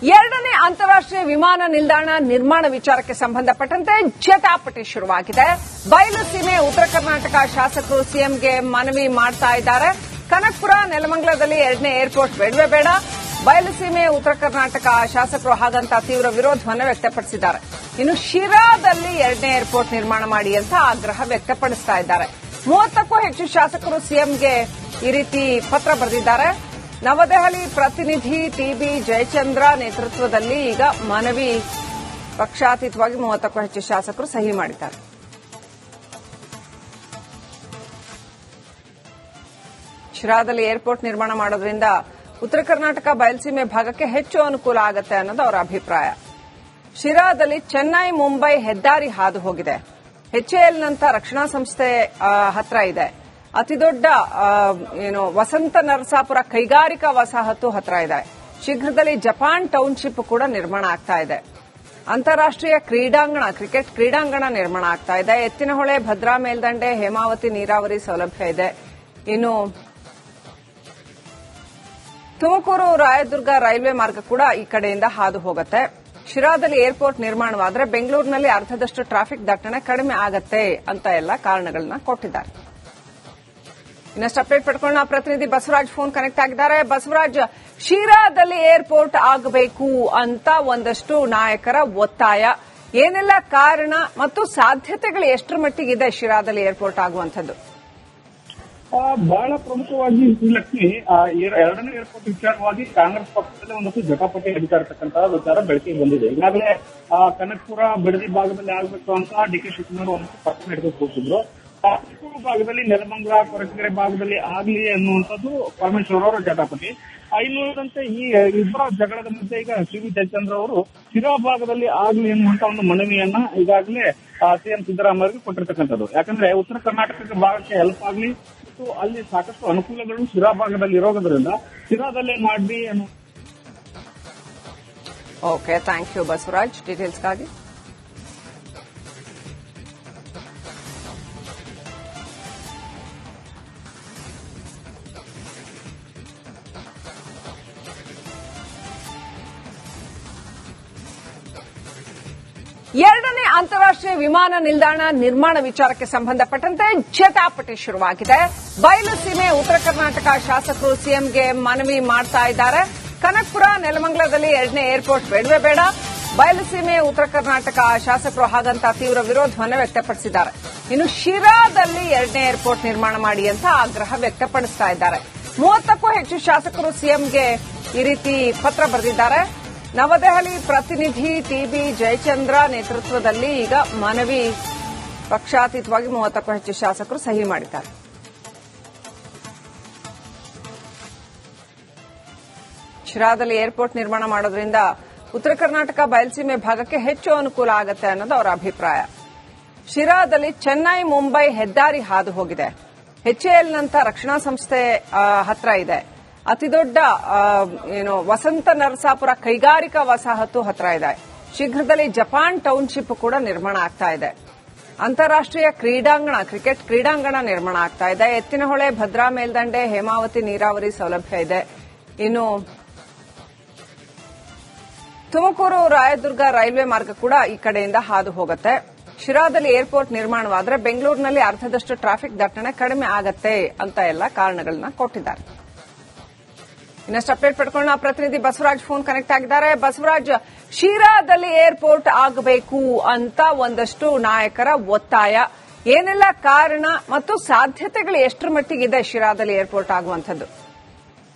ಎರಡನೇ ಅಂತಾರಾಷ್ಟ್ರೀಯ ವಿಮಾನ ನಿಲ್ದಾಣ ನಿರ್ಮಾಣ ವಿಚಾರಕ್ಕೆ ಸಂಬಂಧಪಟ್ಟಂತೆ ಜಟಾಪಟಿ ಶುರುವಾಗಿದೆ. ಬಯಲುಸೀಮೆ ಉತ್ತರ ಕರ್ನಾಟಕ ಶಾಸಕರು ಸಿಎಂಗೆ ಮನವಿ ಮಾಡ್ತಾ ಇದ್ದಾರೆ. ಕನಕಪುರ ನೆಲಮಂಗಲದಲ್ಲಿ ಎರಡನೇ ಏರ್ಪೋರ್ಟ್ ಬೇಡವೇ ಬೇಡ. ಬಯಲುಸೀಮೆ ಉತ್ತರ ಕರ್ನಾಟಕ ಶಾಸಕರು ಹಾಗಂತ ತೀವ್ರ ವಿರೋಧವನ್ನು ವ್ಯಕ್ತಪಡಿಸಿದ್ದಾರೆ. ಇನ್ನು ಶಿರಾದಲ್ಲಿ ಎರಡನೇ ಏರ್ಪೋರ್ಟ್ ನಿರ್ಮಾಣ ಮಾಡಿ ಅಂತ ಆಗ್ರಹ ವ್ಯಕ್ತಪಡಿಸ್ತಾ ಇದ್ದಾರೆ. 30ಕ್ಕೂ ಹೆಚ್ಚು ಶಾಸಕರು ಸಿಎಂಗೆ ಈ ರೀತಿ ಪತ್ರ ಬರೆದಿದ್ದಾರೆ. ನವದೆಹಲಿ ಪ್ರತಿನಿಧಿ ಟಿಬಿ ಜಯಚಂದ್ರ ನೇತೃತ್ವದಲ್ಲಿ ಈಗ ಮನವಿ ಪಕ್ಷಾತೀತವಾಗಿ 30ಕ್ಕೂ ಹೆಚ್ಚು ಶಾಸಕರು ಸಹಿ ಮಾಡಿದ್ದಾರೆ. ಶಿರಾದಲ್ಲಿ ಏರ್ಪೋರ್ಟ್ ನಿರ್ಮಾಣ ಮಾಡೋದ್ರಿಂದ ಉತ್ತರ ಕರ್ನಾಟಕ ಬಯಲುಸೀಮೆ ಭಾಗಕ್ಕೆ ಹೆಚ್ಚು ಅನುಕೂಲ ಆಗುತ್ತೆ ಅನ್ನೋದು ಅವರ ಅಭಿಪ್ರಾಯ. ಶಿರಾದಲ್ಲಿ ಚೆನ್ನೈ ಮುಂಬೈ ಹೆದ್ದಾರಿ ಹಾದು ಹೋಗಿದೆ. ಎಚ್ಎಎಲ್ನಂತ ರಕ್ಷಣಾ ಸಂಸ್ಥೆ ಹತ್ರ ಇದೆ. ಅತಿದೊಡ್ಡ ವಸಂತ ನರಸಾಪುರ ಕೈಗಾರಿಕಾ ವಸಾಹತು ಹತ್ರ ಇದೆ. ಶೀಘ್ರದಲ್ಲಿ ಜಪಾನ್ ಟೌನ್ಶಿಪ್ ಕೂಡ ನಿರ್ಮಾಣ ಆಗ್ತಾ ಇದೆ. ಅಂತಾರಾಷ್ಟ್ರೀಯ ಕ್ರೀಡಾಂಗಣ ಕ್ರಿಕೆಟ್ ಕ್ರೀಡಾಂಗಣ ನಿರ್ಮಾಣ ಆಗ್ತಾ ಇದೆ. ಎತ್ತಿನಹೊಳೆ ಭದ್ರಾ ಮೇಲ್ದಂಡೆ ಹೇಮಾವತಿ ನೀರಾವರಿ ಸೌಲಭ್ಯ ಇದೆ. ಇನ್ನು ತುಮಕೂರು ರಾಯದುರ್ಗ ರೈಲ್ವೆ ಮಾರ್ಗ ಕೂಡ ಈ ಕಡೆಯಿಂದ ಹಾದು ಹೋಗುತ್ತೆ. ಶಿರಾದಲ್ಲಿ ಏರ್ಪೋರ್ಟ್ ನಿರ್ಮಾಣವಾದರೆ ಬೆಂಗಳೂರಿನಲ್ಲಿ ಅರ್ಧದಷ್ಟು ಟ್ರಾಫಿಕ್ ದಟ್ಟಣೆ ಕಡಿಮೆ ಆಗತ್ತೆ ಅಂತ ಎಲ್ಲ ಕಾರಣಗಳನ್ನ ಕೊಟ್ಟಿದ್ದಾರೆ. ಇನ್ನಷ್ಟು ಅಪ್ಡೇಟ್ ಪಡ್ಕೊಳ್ಳೋಣ. ಪ್ರತಿನಿಧಿ ಬಸವರಾಜ್ ಫೋನ್ ಕನೆಕ್ಟ್ ಆಗಿದ್ದಾರೆ. ಬಸವರಾಜ್, ಶಿರಾದಲ್ಲಿ ಏರ್ಪೋರ್ಟ್ ಆಗಬೇಕು ಅಂತ ಒಂದಷ್ಟು ನಾಯಕರ ಒತ್ತಾಯ, ಏನೆಲ್ಲ ಕಾರಣ ಮತ್ತು ಸಾಧ್ಯತೆಗಳು ಎಷ್ಟರ ಮಟ್ಟಿಗಿದೆ ಶಿರಾದಲ್ಲಿ ಏರ್ಪೋರ್ಟ್ ಆಗುವಂಥದ್ದು? ಬಹಳ ಪ್ರಮುಖವಾಗಿ ಲಕ್ಷ್ಮಿ, ಎರಡನೇ ಏರ್ಪೋರ್ಟ್ ವಿಚಾರವಾಗಿ ಕಾಂಗ್ರೆಸ್ ಪಕ್ಷದಲ್ಲಿ ಒಂದಷ್ಟು ಜಟಾಪಟಿ ನಡೀತಾ ಇರತಕ್ಕಂತಹ ವಿಚಾರ ಬೆಳಕಿಗೆ ಬಂದಿದೆ. ಈಗಾಗಲೇ ಕನಕಪುರ ಬಿಡದಿ ಭಾಗದಲ್ಲಿ ಆಗಬೇಕು ಅಂತ ಡಿಕೆ ಶಿವಕುಮಾರ್ ಒಂದಷ್ಟು ಪತ್ರ ಹಿಡಿದು ಕೂತಿದ್ರು. ಚಿಕ್ಕೂರು ಭಾಗದಲ್ಲಿ ನೆಲಮಂಗಲ ಕೊರಟಗೆರೆ ಭಾಗದಲ್ಲಿ ಆಗ್ಲಿ ಅನ್ನುವಂಥದ್ದು ಪರಮೇಶ್ವರ್ ಅವರ ಜಟಾಪಟಿ. ಇನ್ನುಳಿದಂತೆ ಈ ಇಬ್ಬರ ಜಗಳದ ಮಧ್ಯೆ ಈಗ ಟಿಬಿ ಜಯಚಂದ್ರ ಅವರು ಶಿರಾ ಭಾಗದಲ್ಲಿ ಆಗ್ಲಿ ಎನ್ನುವಂತ ಒಂದು ಮನವಿಯನ್ನ ಈಗಾಗಲೇ ಸಿಎಂ ಸಿದ್ದರಾಮಯ್ಯ ಕೊಟ್ಟಿರ್ತಕ್ಕಂಥದ್ದು. ಯಾಕಂದ್ರೆ ಉತ್ತರ ಕರ್ನಾಟಕದ ಭಾಗಕ್ಕೆ ಹೆಲ್ಪ್ ಆಗ್ಲಿ ಮತ್ತು ಅಲ್ಲಿ ಸಾಕಷ್ಟು ಅನುಕೂಲಗಳು ಶಿರಾ ಭಾಗದಲ್ಲಿ ಇರೋದ್ರಿಂದ ಶಿರಾದಲ್ಲೇ ಮಾಡಿ ಅನ್ನೋ. ಓಕೆ, ಥ್ಯಾಂಕ್ ಯು ಬಸವರಾಜ್ ಡೀಟೇಲ್ಸ್ಗಾಗಿ. ಎರಡನೇ ಅಂತಾರಾಷ್ಟ್ರೀಯ ವಿಮಾನ ನಿಲ್ದಾಣ ನಿರ್ಮಾಣ ವಿಚಾರಕ್ಕೆ ಸಂಬಂಧಪಟ್ಟಂತೆ ಜಟಾಪಟಿ ಶುರುವಾಗಿದೆ. ಬಯಲುಸೀಮೆ ಉತ್ತರ ಕರ್ನಾಟಕ ಶಾಸಕರು ಸಿಎಂಗೆ ಮನವಿ ಮಾಡ್ತಾ ಇದ್ದಾರೆ. ಕನಕಪುರ ನೆಲಮಂಗಲದಲ್ಲಿ ಎರಡನೇ ಏರ್ಪೋರ್ಟ್ ಬೇಡವೇ ಬೇಡ. ಬಯಲುಸೀಮೆ ಉತ್ತರ ಕರ್ನಾಟಕ ಶಾಸಕರು ಹಾಗಂತ ತೀವ್ರ ವಿರೋಧವನ್ನು ವ್ಯಕ್ತಪಡಿಸಿದ್ದಾರೆ. ಇನ್ನು ಶಿರಾದಲ್ಲಿ ಎರಡನೇ ಏರ್ಪೋರ್ಟ್ ನಿರ್ಮಾಣ ಮಾಡಿ ಅಂತ ಆಗ್ರಹ ವ್ಯಕ್ತಪಡಿಸ್ತಾ ಇದ್ದಾರೆ. 30ಕ್ಕೂ ಹೆಚ್ಚು ಶಾಸಕರು ಸಿಎಂಗೆ ಈ ರೀತಿ ಪತ್ರ ಬರೆದಿದ್ದಾರೆ. ನವದೆಹಲಿ ಪ್ರತಿನಿಧಿ ಟಿಬಿ ಜಯಚಂದ್ರ ನೇತೃತ್ವದಲ್ಲಿ ಈಗ ಮನವಿ ಪಕ್ಷಾತೀತವಾಗಿ 30ಕ್ಕೂ ಹೆಚ್ಚು ಶಾಸಕರು ಸಹಿ ಮಾಡಿದ್ದಾರೆ. ಶಿರಾದಲ್ಲಿ ಏರ್ಪೋರ್ಟ್ ನಿರ್ಮಾಣ ಮಾಡೋದ್ರಿಂದ ಉತ್ತರ ಕರ್ನಾಟಕ ಬಯಲುಸೀಮೆ ಭಾಗಕ್ಕೆ ಹೆಚ್ಚು ಅನುಕೂಲ ಆಗುತ್ತೆ ಅನ್ನೋದು ಅವರ ಅಭಿಪ್ರಾಯ. ಶಿರಾದಲ್ಲಿ ಚೆನ್ನೈ ಮುಂಬೈ ಹೆದ್ದಾರಿ ಹಾದು ಹೋಗಿದೆ. ಎಚ್ಎಎಲ್ನಂತ ರಕ್ಷಣಾ ಸಂಸ್ಥೆ ಹತ್ರ ಇದೆ. ಅತಿದೊಡ್ಡ ವಸಂತ ನರಸಾಪುರ ಕೈಗಾರಿಕಾ ವಸಾಹತು ಹತ್ರ ಇದೆ. ಶೀಘ್ರದಲ್ಲಿ ಜಪಾನ್ ಟೌನ್ಶಿಪ್ ಕೂಡ ನಿರ್ಮಾಣ ಆಗ್ತಾ ಇದೆ. ಅಂತಾರಾಷ್ಟ್ರೀಯ ಕ್ರೀಡಾಂಗಣ ಕ್ರಿಕೆಟ್ ಕ್ರೀಡಾಂಗಣ ನಿರ್ಮಾಣ ಆಗ್ತಾ ಇದೆ. ಎತ್ತಿನಹೊಳೆ ಭದ್ರಾ ಮೇಲ್ದಂಡೆ ಹೇಮಾವತಿ ನೀರಾವರಿ ಸೌಲಭ್ಯ ಇದೆ. ಇನ್ನು ತುಮಕೂರು ರಾಯದುರ್ಗ ರೈಲ್ವೆ ಮಾರ್ಗ ಕೂಡ ಈ ಕಡೆಯಿಂದ ಹಾದು ಹೋಗುತ್ತೆ. ಶಿರಾದಲ್ಲಿ ಏರ್ಪೋರ್ಟ್ ನಿರ್ಮಾಣವಾದರೆ ಬೆಂಗಳೂರಿನಲ್ಲಿ ಅರ್ಧದಷ್ಟು ಟ್ರಾಫಿಕ್ ದಟ್ಟಣೆ ಕಡಿಮೆ ಆಗತ್ತೆ ಅಂತ ಎಲ್ಲ ಕಾರಣಗಳನ್ನ ಕೊಟ್ಟಿದ್ದಾರೆ. ಇನ್ನಷ್ಟು ಅಪ್ಡೇಟ್ ಪಡ್ಕೊಳ್ಳೋಣ. ಪ್ರತಿನಿಧಿ ಬಸವರಾಜ್ ಫೋನ್ ಕನೆಕ್ಟ್ ಆಗಿದ್ದಾರೆ. ಬಸವರಾಜ್, ಶಿರಾದಲ್ಲಿ ಏರ್ಪೋರ್ಟ್ ಆಗಬೇಕು ಅಂತ ಒಂದಷ್ಟು ನಾಯಕರ ಒತ್ತಾಯ, ಏನೆಲ್ಲ ಕಾರಣ ಮತ್ತು ಸಾಧ್ಯತೆಗಳು ಎಷ್ಟರ ಮಟ್ಟಿಗಿದೆ ಶಿರಾದಲ್ಲಿ ಏರ್ಪೋರ್ಟ್ ಆಗುವಂಥದ್ದು?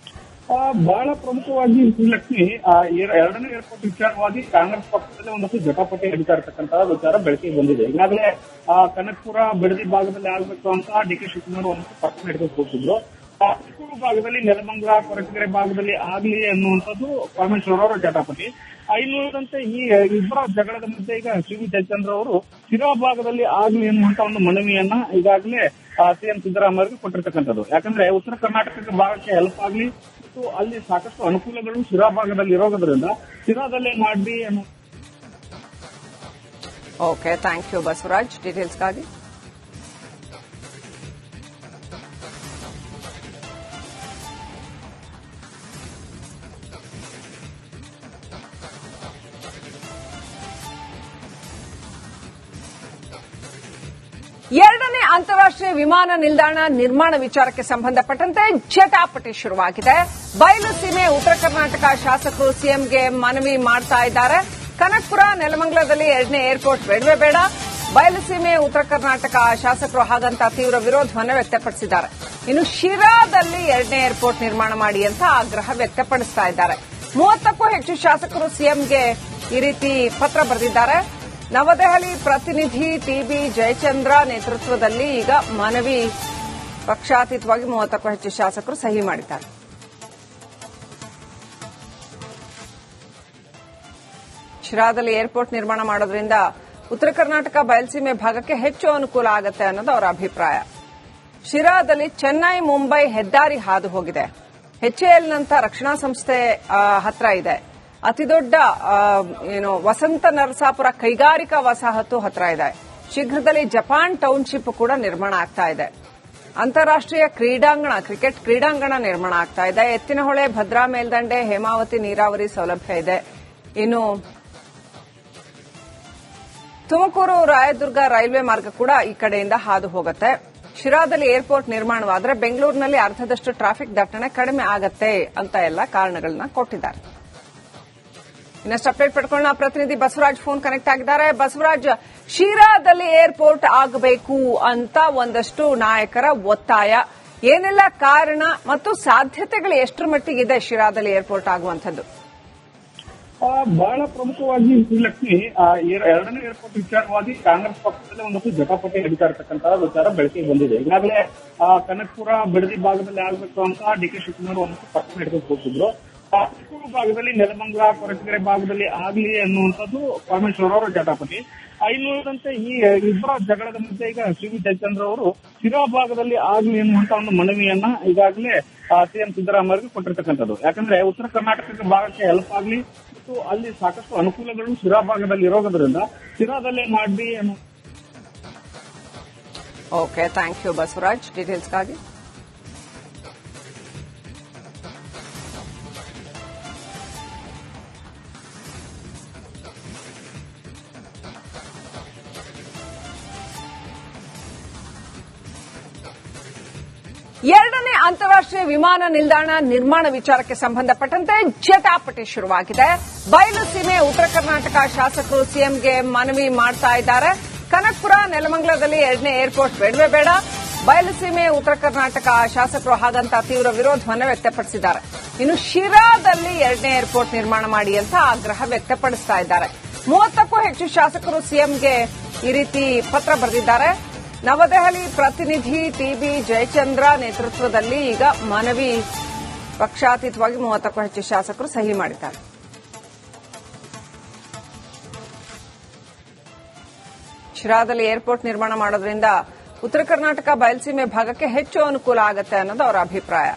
ಬಹಳ ಪ್ರಮುಖವಾಗಿ ಲಕ್ಷ್ಮಿ, ಎರಡನೇ ಏರ್ಪೋರ್ಟ್ ವಿಚಾರವಾಗಿ ಕಾಂಗ್ರೆಸ್ ಪಕ್ಷದಲ್ಲಿ ಒಂದಷ್ಟು ಜಟಾಪಟಿ ನಡೀತಾ ಇರತಕ್ಕಂತಹ ವಿಚಾರ ಬೆಳಕಿಗೆ ಬಂದಿದೆ. ಈಗಾಗಲೇ ಕನಕಪುರ ಬಿಡದಿ ಭಾಗದಲ್ಲಿ ಆಗಬೇಕು ಅಂತ ಡಿಕೆ ಶಿವಕುಮಾರ್ ಒಂದಷ್ಟು ಪತ್ರ ಹಿಡಿದು ಕೂತಿದ್ರು. ಚಿಕ್ಕೂರು ಭಾಗದಲ್ಲಿ ನೆಲಮಂಗಲ ಕೊರಟಗೆರೆ ಭಾಗದಲ್ಲಿ ಆಗ್ಲಿ ಅನ್ನುವಂಥದ್ದು ಪರಮೇಶ್ವರ್ ಅವರ ಜಟಾಪಟಿ. ಇನ್ನುಳಿದಂತೆ ಈ ಇಬ್ಬರ ಜಗಳದ ಮಧ್ಯೆ ಈಗ ಟಿಬಿ ಜಯಚಂದ್ರ ಅವರು ಶಿರಾ ಭಾಗದಲ್ಲಿ ಆಗ್ಲಿ ಎನ್ನುವಂತ ಒಂದು ಮನವಿಯನ್ನ ಈಗಾಗಲೇ ಸಿಎಂ ಸಿದ್ದರಾಮಯ್ಯ ಕೊಟ್ಟಿರ್ತಕ್ಕಂಥದ್ದು. ಯಾಕಂದ್ರೆ ಉತ್ತರ ಕರ್ನಾಟಕದ ಭಾಗಕ್ಕೆ ಹೆಲ್ಪ್ ಆಗ್ಲಿ ಮತ್ತು ಅಲ್ಲಿ ಸಾಕಷ್ಟು ಅನುಕೂಲಗಳು ಶಿರಾ ಭಾಗದಲ್ಲಿ ಇರೋದ್ರಿಂದ ಶಿರಾದಲ್ಲೇ ಮಾಡಿ ಅನ್ನೋ. ಓಕೆ, ಥ್ಯಾಂಕ್ ಯು ಬಸವರಾಜ್ ಡೀಟೇಲ್ಸ್ಗಾಗಿ. ಎರಡನೇ ಅಂತಾರಾಷ್ಟ್ರೀಯ ವಿಮಾನ ನಿಲ್ದಾಣ ನಿರ್ಮಾಣ ವಿಚಾರಕ್ಕೆ ಸಂಬಂಧಪಟ್ಟಂತೆ ಜಟಾಪಟಿ ಶುರುವಾಗಿದೆ. ಬಯಲು ಸೀಮೆ ಉತ್ತರ ಕರ್ನಾಟಕ ಶಾಸಕರು ಸಿಎಂಗೆ ಮನವಿ ಮಾಡ್ತಾ ಇದ್ದಾರೆ. ಕನಕಪುರ, ನೆಲಮಂಗಲದಲ್ಲಿ ಎರಡನೇ ಏರ್ಪೋರ್ಟ್ ಬೇಡವೇ ಬೇಡ. ಬಯಲುಸೀಮೆ ಉತ್ತರ ಕರ್ನಾಟಕ ಶಾಸಕರು ಹಾಗಂತ ತೀವ್ರ ವಿರೋಧವನ್ನು ವ್ಯಕ್ತಪಡಿಸಿದ್ದಾರೆ. ಇನ್ನು ಶಿರಾದಲ್ಲಿ ಎರಡನೇ ಏರ್ಪೋರ್ಟ್ ನಿರ್ಮಾಣ ಮಾಡಿ ಅಂತ ಆಗ್ರಹ ವ್ಯಕ್ತಪಡಿಸ್ತಾ ಇದ್ದಾರೆ. 30ಕ್ಕೂ ಹೆಚ್ಚು ಶಾಸಕರು ಸಿಎಂಗೆ ಈ ರೀತಿ ಪತ್ರ ಬರೆದಿದ್ದಾರೆ. ನವದೆಹಲಿ ಪ್ರತಿನಿಧಿ ಟಿಬಿ ಜಯಚಂದ್ರ ನೇತೃತ್ವದಲ್ಲಿ ಈಗ ಮನವಿ ಪಕ್ಷಾತೀತವಾಗಿ 30ಕ್ಕೂ ಹೆಚ್ಚು ಶಾಸಕರು ಸಹಿ ಮಾಡಿದ್ದಾರೆ. ಶಿರಾದಲ್ಲಿ ಏರ್ಪೋರ್ಟ್ ನಿರ್ಮಾಣ ಮಾಡೋದ್ರಿಂದ ಉತ್ತರ ಕರ್ನಾಟಕ ಬಯಲುಸೀಮೆ ಭಾಗಕ್ಕೆ ಹೆಚ್ಚು ಅನುಕೂಲ ಆಗುತ್ತೆ ಅನ್ನೋದು ಅವರ ಅಭಿಪ್ರಾಯ. ಶಿರಾದಲ್ಲಿ ಚೆನ್ನೈ ಮುಂಬೈ ಹೆದ್ದಾರಿ ಹಾದು ಹೋಗಿದೆ. ಎಚ್ಎಎಲ್ನಂತ ರಕ್ಷಣಾ ಸಂಸ್ಥೆ ಹತ್ರ ಇದೆ. ಅತಿದೊಡ್ಡ ವಸಂತ ನರಸಾಪುರ ಕೈಗಾರಿಕಾ ವಸಾಹತು ಹತ್ರ ಇದೆ. ಶೀಘ್ರದಲ್ಲಿ ಜಪಾನ್ ಟೌನ್ಶಿಪ್ ಕೂಡ ನಿರ್ಮಾಣ ಆಗ್ತಾ ಇದೆ. ಅಂತಾರಾಷ್ಟ್ರೀಯ ಕ್ರಿಕೆಟ್ ಕ್ರೀಡಾಂಗಣ ನಿರ್ಮಾಣ ಆಗ್ತಾ ಇದೆ. ಎತ್ತಿನಹೊಳೆ, ಭದ್ರಾ ಮೇಲ್ದಂಡೆ, ಹೇಮಾವತಿ ನೀರಾವರಿ ಸೌಲಭ್ಯ ಇದೆ. ಇನ್ನು ತುಮಕೂರು ರಾಯದುರ್ಗ ರೈಲ್ವೆ ಮಾರ್ಗ ಕೂಡ ಈ ಕಡೆಯಿಂದ ಹಾದು ಹೋಗುತ್ತೆ. ಶಿರಾದಲ್ಲಿ ಏರ್ಪೋರ್ಟ್ ನಿರ್ಮಾಣವಾದರೆ ಬೆಂಗಳೂರಿನಲ್ಲಿ ಅರ್ಧದಷ್ಟು ಟ್ರಾಫಿಕ್ ದಟ್ಟಣೆ ಕಡಿಮೆ ಆಗತ್ತೆ ಅಂತ ಎಲ್ಲ ಕಾರಣಗಳನ್ನ ಕೊಟ್ಟಿದ್ದಾರೆ. ಇನ್ನಷ್ಟು ಅಪ್ಡೇಟ್ ಪಡ್ಕೊಳ್ಳೋಣ. ಪ್ರತಿನಿಧಿ ಬಸವರಾಜ್ ಫೋನ್ ಕನೆಕ್ಟ್ ಆಗಿದ್ದಾರೆ. ಬಸವರಾಜ್, ಶಿರಾದಲ್ಲಿ ಏರ್ಪೋರ್ಟ್ ಆಗಬೇಕು ಅಂತ ಒಂದಷ್ಟು ನಾಯಕರ ಒತ್ತಾಯ, ಏನೆಲ್ಲ ಕಾರಣ ಮತ್ತು ಸಾಧ್ಯತೆಗಳು ಎಷ್ಟರ ಮಟ್ಟಿಗಿದೆ ಶಿರಾದಲ್ಲಿ ಏರ್ಪೋರ್ಟ್ ಆಗುವಂಥದ್ದು? ಬಹಳ ಪ್ರಮುಖವಾಗಿ ಶ್ರೀಲಕ್ಷ್ಮಿ, ಎರಡನೇ ಏರ್ಪೋರ್ಟ್ ವಿಚಾರವಾಗಿ ಕಾಂಗ್ರೆಸ್ ಪಕ್ಷದಲ್ಲಿ ಒಂದಷ್ಟು ಜಟಾಪಟಿ ನಡೀತಾ ಇರತಕ್ಕಂತಹ ವಿಚಾರ ಬೆಳಕಿಗೆ ಬಂದಿದೆ. ಈಗಾಗಲೇ ಕನಕಪುರ, ಬಿಡದಿ ಭಾಗದಲ್ಲಿ ಆಗಬೇಕು ಅಂತ ಡಿ ಕೆ ಶಿವಕುಮಾರ್ ಒಂದಷ್ಟು ಪತ್ರ ಹಿಡಿದು ಹೋಗಿದ್ರು. ಚಿಕ್ಕೂರು ಭಾಗದಲ್ಲಿ, ನೆಲಮಂಗಲ, ಕೊರಟಗೆರೆ ಭಾಗದಲ್ಲಿ ಆಗಲಿ ಅನ್ನುವಂಥದ್ದು ಪರಮೇಶ್ವರ್ ಅವರ ಜಟಾಪಟಿ. ಇನ್ನುಳಿದಂತೆ ಈ ಇಬ್ಬರ ಜಗಳದ ಮಧ್ಯೆ ಈಗ ಸಿ ವಿ ಜಯಚಂದ್ರ ಅವರು ಶಿರಾ ಭಾಗದಲ್ಲಿ ಆಗಲಿ ಎನ್ನುವಂತ ಒಂದು ಮನವಿಯನ್ನ ಈಗಾಗಲೇ ಸಿಎಂ ಸಿದ್ದರಾಮಯ್ಯ ಕೊಟ್ಟಿರ್ತಕ್ಕಂಥದ್ದು. ಯಾಕಂದ್ರೆ ಉತ್ತರ ಕರ್ನಾಟಕದ ಭಾಗಕ್ಕೆ ಹೆಲ್ಪ್ ಆಗಲಿ ಮತ್ತು ಅಲ್ಲಿ ಸಾಕಷ್ಟು ಅನುಕೂಲಗಳು ಶಿರಾ ಭಾಗದಲ್ಲಿ ಇರೋದ್ರಿಂದ ಶಿರಾದಲ್ಲೇ ಮಾಡಿ ಅನ್ನೋ. ಓಕೆ, ಥ್ಯಾಂಕ್ ಯು ಬಸವರಾಜ್ ಡೀಟೇಲ್ಸ್ಗಾಗಿ. ಎರಡನೇ ಅಂತಾರಾಷ್ಟ್ರೀಯ ವಿಮಾನ ನಿಲ್ದಾಣ ನಿರ್ಮಾಣ ವಿಚಾರಕ್ಕೆ ಸಂಬಂಧಪಟ್ಟಂತೆ ಜಟಾಪಟಿ ಶುರುವಾಗಿದೆ. ಬಯಲು ಸೀಮೆ ಉತ್ತರ ಕರ್ನಾಟಕ ಶಾಸಕರು ಸಿಎಂಗೆ ಮನವಿ ಮಾಡ್ತಾ ಇದ್ದಾರೆ. ಕನಕಪುರ, ನೆಲಮಂಗಲದಲ್ಲಿ ಎರಡನೇ ಏರ್ಪೋರ್ಟ್ ಬೇಡವೇ ಬೇಡ. ಬಯಲುಸೀಮೆ ಉತ್ತರ ಕರ್ನಾಟಕ ಶಾಸಕರು ಹಾಗಂತ ತೀವ್ರ ವಿರೋಧವನ್ನು ವ್ಯಕ್ತಪಡಿಸಿದ್ದಾರೆ. ಇನ್ನು ಶಿರಾದಲ್ಲಿ ಎರಡನೇ ಏರ್ಪೋರ್ಟ್ ನಿರ್ಮಾಣ ಮಾಡಿ ಅಂತ ಆಗ್ರಹ ವ್ಯಕ್ತಪಡಿಸ್ತಾ ಇದ್ದಾರೆ. 30ಕ್ಕೂ ಹೆಚ್ಚು ಶಾಸಕರು ಸಿಎಂಗೆ ಈ ರೀತಿ ಪತ್ರ ಬರೆದಿದ್ದಾರೆ. ನವದೆಹಲಿ ಪ್ರತಿನಿಧಿ ಟಿಬಿ ಜಯಚಂದ್ರ ನೇತೃತ್ವದಲ್ಲಿ ಈಗ ಮನವಿ ಪಕ್ಷಾತೀತವಾಗಿ 30ಕ್ಕೂ ಹೆಚ್ಚು ಶಾಸಕರು ಸಹಿ ಮಾಡಿದ್ದಾರೆ. ಶಿರಾದಲ್ಲಿ ಏರ್ಪೋರ್ಟ್ ನಿರ್ಮಾಣ ಮಾಡೋದ್ರಿಂದ ಉತ್ತರ ಕರ್ನಾಟಕ ಬಯಲುಸೀಮೆ ಭಾಗಕ್ಕೆ ಹೆಚ್ಚು ಅನುಕೂಲ ಆಗುತ್ತೆ ಅನ್ನೋದು ಅವರ ಅಭಿಪ್ರಾಯ.